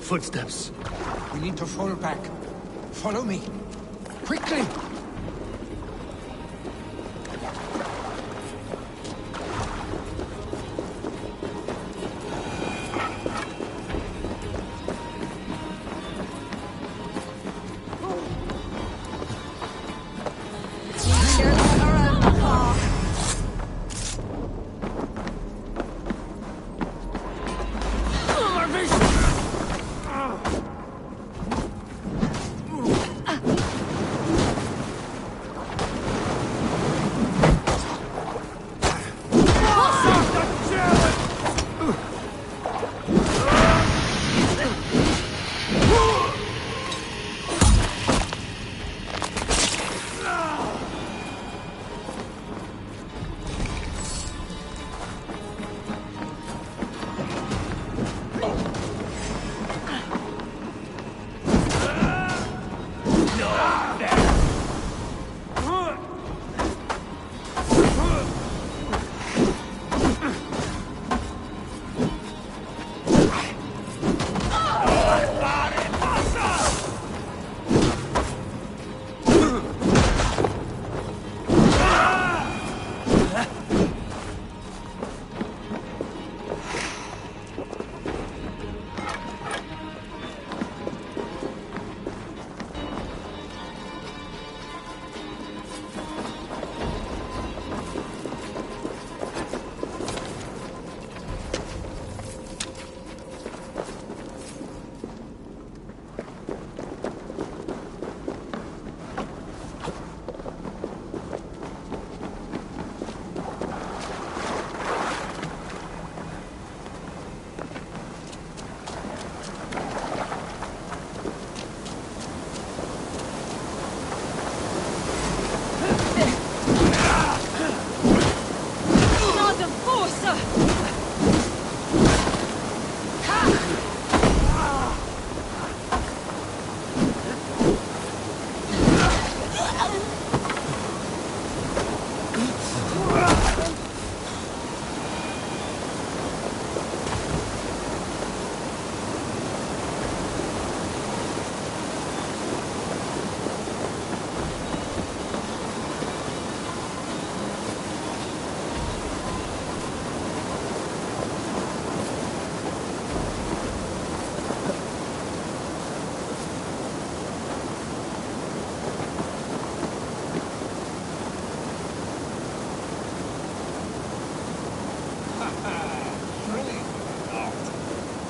Footsteps. We need to fall back. Follow me. Quickly!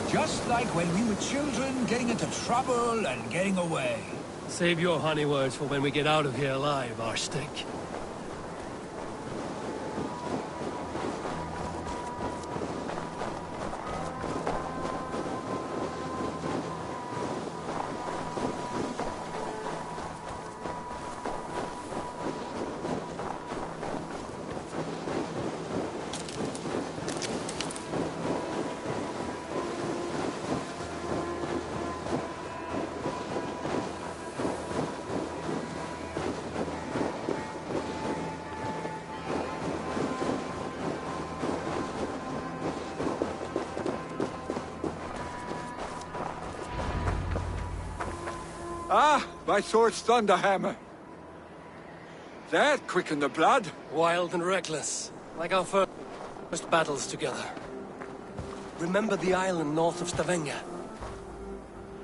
Just like when we were children, getting into trouble and getting away. Save your honey words for when we get out of here alive, Arstick. Ah, my sword's thunderhammer. That quickened the blood. Wild and reckless, like our first battles together. Remember the island north of Stavanger?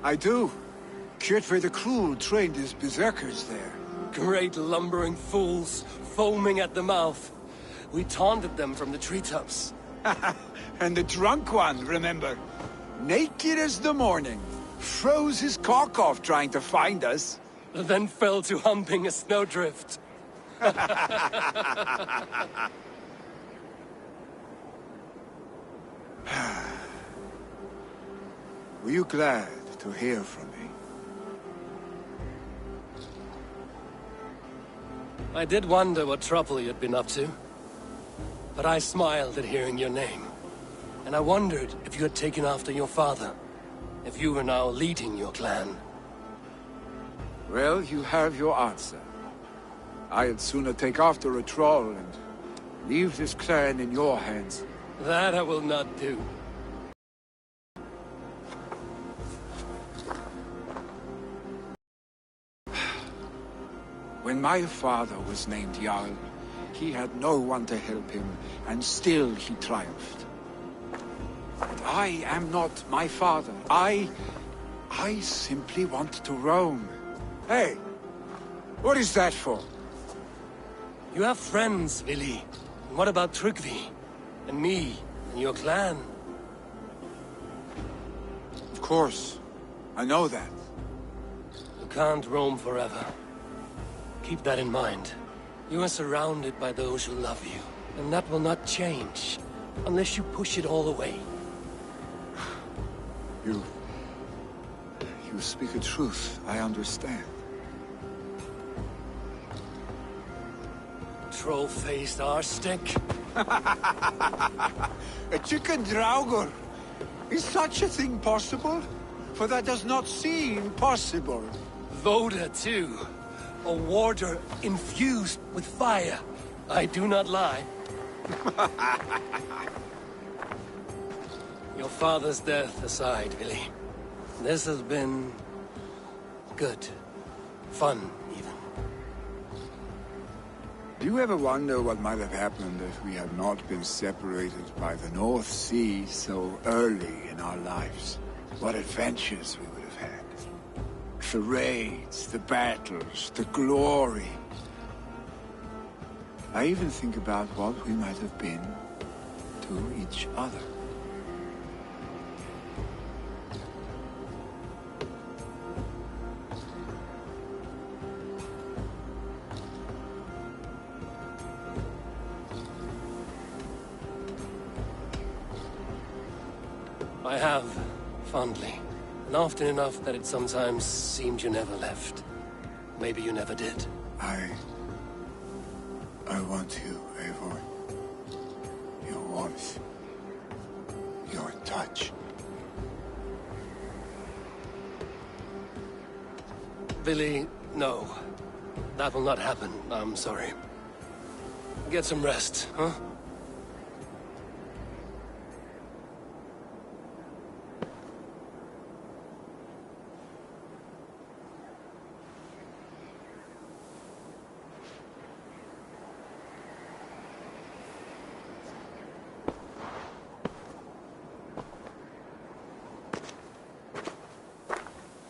I do. Kjotve the Cruel trained his berserkers there. Great lumbering fools, foaming at the mouth. We taunted them from the treetops. And the drunk one, remember? Naked as the morning. Froze his cock off trying to find us. Then fell to humping a snowdrift. Were you glad to hear from me? I did wonder what trouble you'd been up to. But I smiled at hearing your name. And I wondered if you had taken after your father. If you were now leading your clan. Well, you have your answer. I'd sooner take after a troll and leave this clan in your hands. That I will not do. When my father was named Jarl, he had no one to help him, and still he triumphed. But I am not my father. I simply want to roam. Hey, what is that for? You have friends, Vili. And what about Tryggvi? And me? And your clan? Of course. I know that. You can't roam forever. Keep that in mind. You are surrounded by those who love you. And that will not change. Unless you push it all away. You speak a truth. I understand. Troll-faced arsenic. A chicken draugr. Is such a thing possible? For that does not seem possible. Voda, too. A warder infused with fire. I do not lie. Your father's death aside, Vili. This has been... good. Fun, even. Do you ever wonder what might have happened if we had not been separated by the North Sea so early in our lives? What adventures we would have had. The raids, the battles, the glory. I even think about what we might have been to each other. I have, fondly. And often enough that it sometimes seemed you never left. Maybe you never did. I want you, Eivor. Your warmth. Your touch. Vili, no. That will not happen. I'm sorry. Get some rest, huh?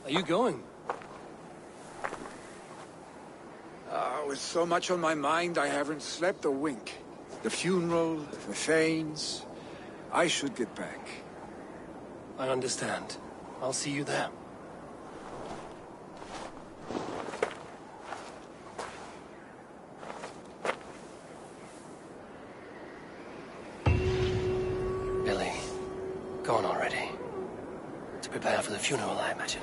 Are you going? With so much on my mind, I haven't slept a wink. The funeral, the Thanes. I should get back. I understand. I'll see you there. Billy, gone already. To prepare for the funeral, I imagine.